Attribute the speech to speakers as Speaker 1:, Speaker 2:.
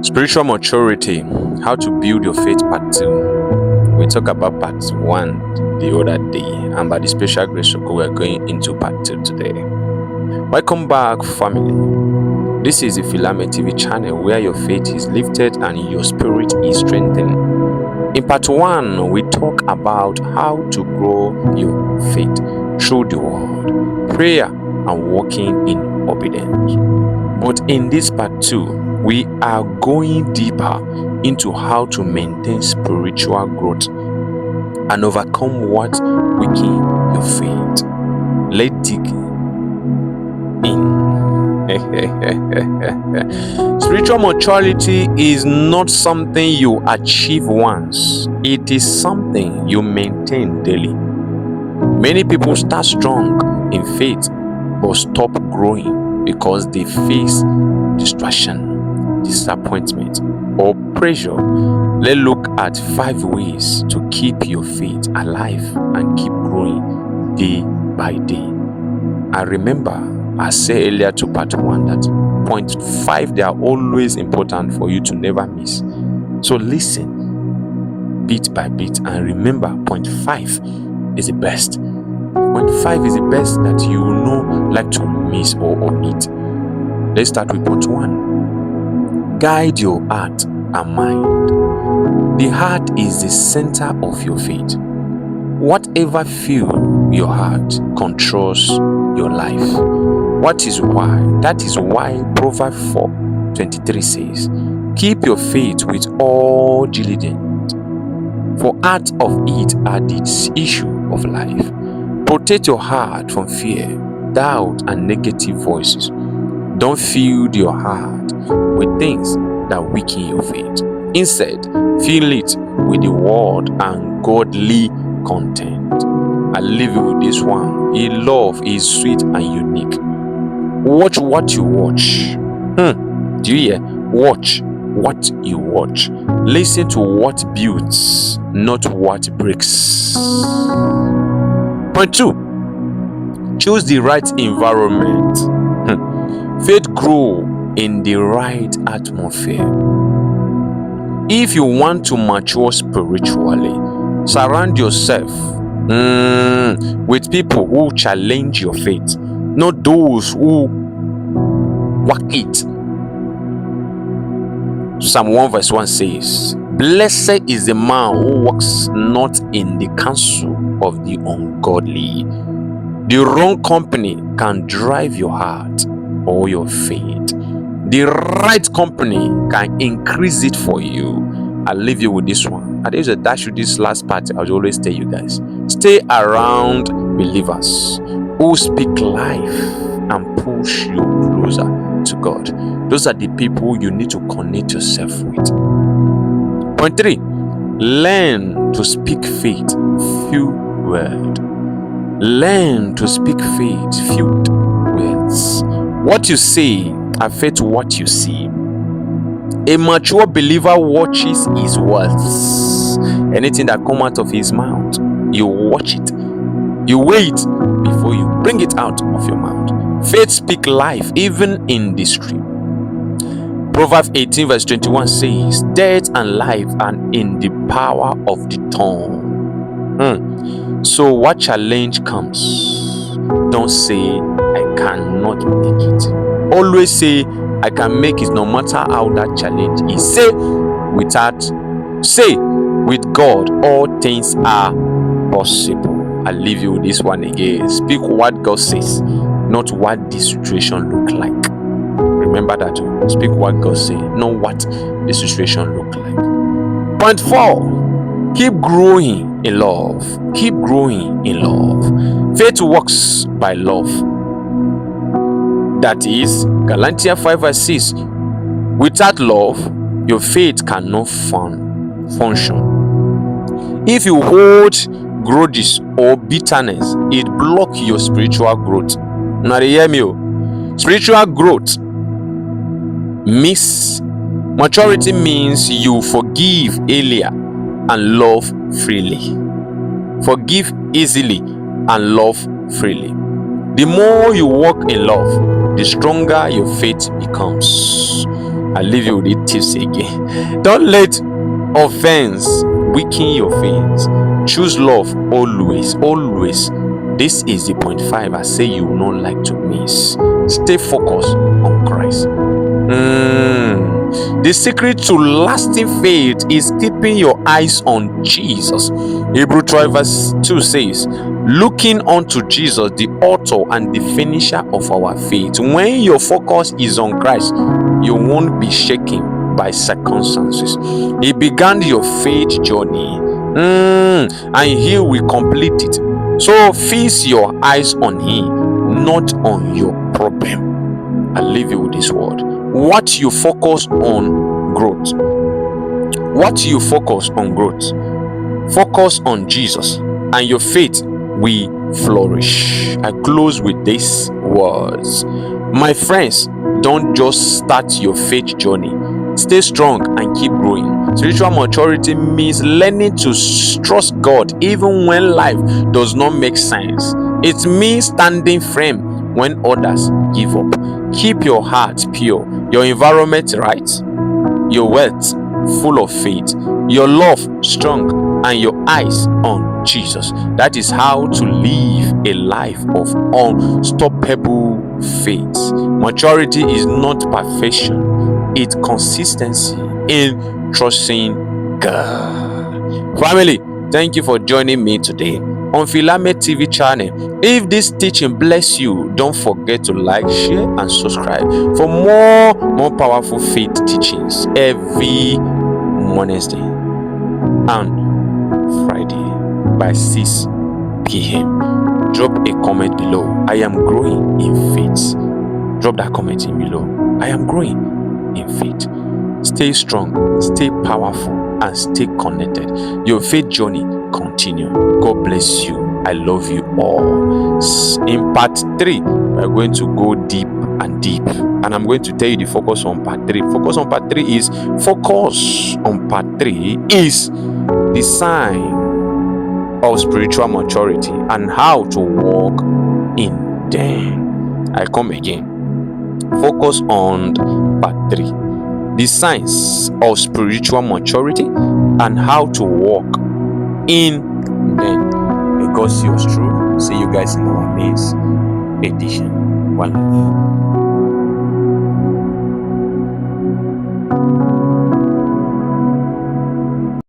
Speaker 1: Spiritual maturity, how to build your faith, part 2. We talked about part 1 the other day, and by the special grace of God, we're going into part 2 today. Welcome back, family. This is the PhilAmen TV channel where your faith is lifted and your spirit is strengthened. In part 1, we talk about how to grow your faith through the word, prayer, and walking in obedience. But in this part 2, we are going deeper into how to maintain spiritual growth and overcome what weakens your faith. Let's dig in. Spiritual maturity is not something you achieve once. It is something you maintain daily. Many people start strong in faith but stop growing because they face distraction, disappointment, or pressure. Let's look at 5 ways to keep your faith alive and keep growing day by day. And remember, I said earlier to part 1 that point 5, they are always important for you to never miss. So listen bit by bit and remember point 5 is the best. Point 5 is the best that you will not like to miss or omit. Let's start with point 1. Guide your heart and mind. The heart is the center of your faith. Whatever fills your heart controls your life. That is why Proverbs 4:23 says, keep your faith with all diligence, for out of it are the issue of life. Protect your heart from fear, doubt, and negative voices. Don't fill your heart with things that weaken your faith. Instead, fill it with the word and godly content. I leave you with this one. Love is sweet and unique. Watch what you watch. Do you hear? Watch what you watch. Listen to what builds, not what breaks. Point 2. Choose the right environment. Faith grow in the right atmosphere. If you want to mature spiritually, surround yourself with people who challenge your faith, not those who whack it. Psalm 1:1 says, blessed is the man who walks not in the counsel of the ungodly. The wrong company can drive your heart or your faith. The right company can increase it for you. I'll leave you with this one. I used to dash you this last part. I'll always tell you guys, stay around believers who speak life and push you closer to God. Those are the people you need to connect yourself with. Point 3. Learn to speak faith filled word. Learn to speak faith filled words. What you say affects what you see. A mature believer watches his words. Anything that comes out of his mouth, you watch it. You wait before you bring it out of your mouth. Faith speaks life even in the stream. Proverbs 18:21 says, death and life are in the power of the tongue. So what challenge comes, don't say I cannot make it. Always say I can make it no matter how that challenge is. Say with God all things are possible. I leave you with this one again. Speak what God says, not what the situation look like. Remember that. Speak what God says, not what the situation look like. Point 4. Keep growing in love. Keep growing in love. Faith works by love. That is Galatians 5:6. Without love, your faith cannot function. If you hold grudges or bitterness, it blocks your spiritual growth. Now hear me. Spiritual growth maturity means you forgive earlier and love freely. Forgive easily and love freely. The more you walk in love, the stronger your faith becomes. I leave you with the tips again. Don't let offense weaken your faith. Choose love always, always. This is the point 5 I say you will not like to miss. Stay focused on Christ. The secret to lasting faith is keeping your eyes on Jesus. Hebrews 12 verse 2 says, looking unto Jesus, the author and the finisher of our faith. When your focus is on Christ, you won't be shaken by circumstances. He began your faith journey, and he will complete it. So fix your eyes on him, not on your problem. I leave you with this word. What you focus on growth. What you focus on growth. Focus on Jesus, and your faith will flourish. I close with these words. My friends, don't just start your faith journey. Stay strong and keep growing. Spiritual maturity means learning to trust God even when life does not make sense. It means standing firm when others give up. Keep your heart pure, your environment right, your wealth full of faith, your love strong, and your eyes on Jesus. That is how to live a life of unstoppable faith. Maturity is not perfection, it's consistency in trusting God. Family, thank you for joining me today on PhilAmen TV channel. If this teaching bless you, don't forget to like, share, and subscribe for more powerful faith teachings every Wednesday and Friday by 6 p.m. Drop a comment below. I am growing in faith. Drop that comment in below. I am growing in faith. Stay strong, stay powerful, and stay connected. Your faith journey continue. God bless you. I love you all. In part 3, we're going to go deep and deep, and I'm going to tell you the focus on part 3. Focus on part 3 is the sign of spiritual maturity and how to walk in them. I come again. Focus on part 3, the signs of spiritual maturity and how to walk in them. May God see us through. See you guys in our next edition. One love.